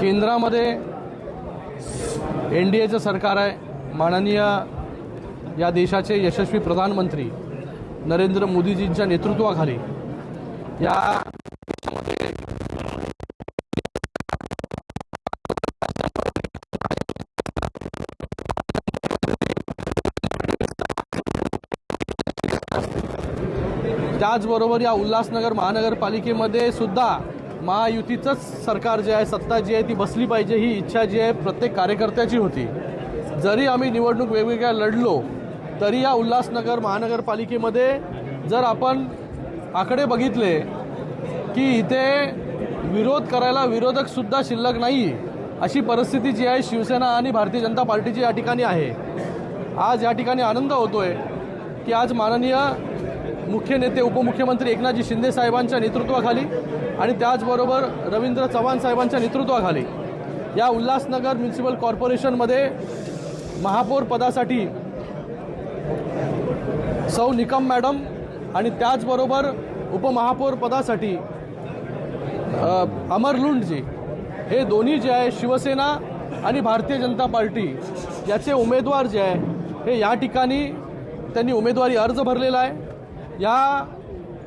केंद्रामध्ये NDAचं सरकार आहे। माननीय या देशाचे यशस्वी प्रधानमंत्री नरेंद्र मोदीजींच्या नेतृत्वाखाली या त्याचबरोबर या उल्हासनगर महानगरपालिकेमध्ये सुद्धा महायुतीचंच सरकार जे आहे, सत्ता जी आहे ती बसली पाहिजे, ही इच्छा जी आहे प्रत्येक कार्यकर्त्याची होती। जरी आम्ही निवडणूक वेगवेगळ्या लढलो तरी या उल्हासनगर महानगरपालिकेमध्ये जर आपण आकडे बघितले की इथे विरोध करायला विरोधकसुद्धा शिल्लक नाही, अशी परिस्थिती जी आहे शिवसेना आणि भारतीय जनता पार्टीची या ठिकाणी आहे। आज या ठिकाणी आनंद होतोय की आज माननीय मुख्य नेते उपमुख्यमंत्री एकनाथजी शिंदे साहेबांच्या नेतृत्वाखाली आणि त्याचबरोबर रवींद्र चव्हाण साहेबांच्या नेतृत्वाखाली या उल्हासनगर म्युनिसिपल कॉर्पोरेशनमध्ये महापौर पदासाठी सौ निकम मॅडम आणि त्याचबरोबर उपमहापौर पदासाठी अमर लुंडजी हे दोन्ही जे आहे शिवसेना आणि भारतीय जनता पार्टी याचे उमेदवार जे आहे हे या ठिकाणी त्यांनी उमेदवारी अर्ज भरलेला आहे। या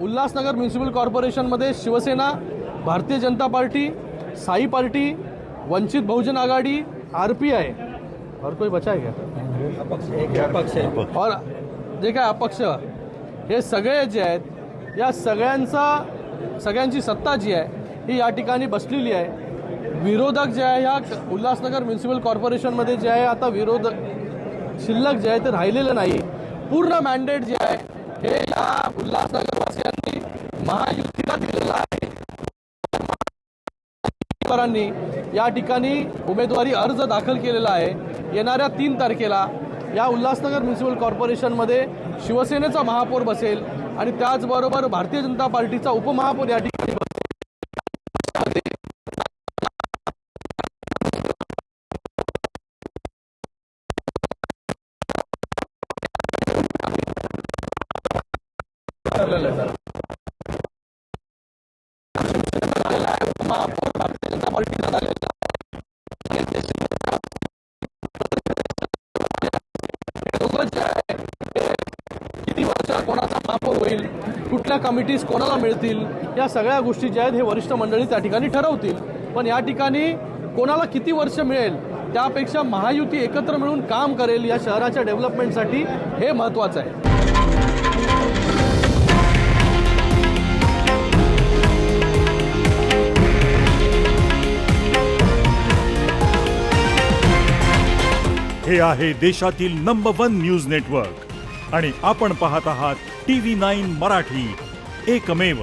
Ulhasnagar municipal कॉर्पोरेशनमध्ये Shiv Sena, Bharatiya Janata party, Sai party, Vanchit Bahujan आघाडी, RPI और कोई बचा है क्या? अपक्ष और जे काय अपक्ष हे सगळे जे आहेत या सगळ्यांची सत्ता जी आहे ही या ठिकाणी बसलेली आहे। विरोधक जे आहे या उल्हासनगर म्युनिसिपल कॉर्पोरेशनमध्ये जे आहे आता विरोधक शिल्लक जे आहे ते राहिलेलं नाही। पूर्ण मॅन्डेट जे आहे हे या उल्हासनगरवासियांनी महायुतीला दिलेलं आहे। या ठिकाणी उमेदवारी अर्ज दाखल केलेला आहे। येणाऱ्या 3 तारखेला या उल्हासनगर म्युनिसिपल कॉर्पोरेशनमध्ये शिवसेनेचा महापौर बसेल आणि त्याचबरोबर भारतीय जनता पार्टीचा उपमहापौर या ठिकाणी बसेल। किती वर्षात कोणाचा महापौर होईल, कुठल्या कमिटीज कोणाला मिळतील, या सगळ्या गोष्टी ज्या आहेत हे वरिष्ठ मंडळी त्या ठिकाणी ठरवतील। पण या ठिकाणी कोणाला किती वर्ष मिळेल त्यापेक्षा महायुती एकत्र मिळून काम करेल या शहराच्या डेव्हलपमेंटसाठी हे महत्त्वाचं आहे। हे आहे देशातील नंबर 1 न्यूज नेटवर्क आणि आपण पाहत आहात TV9 मराठी, एकमेव।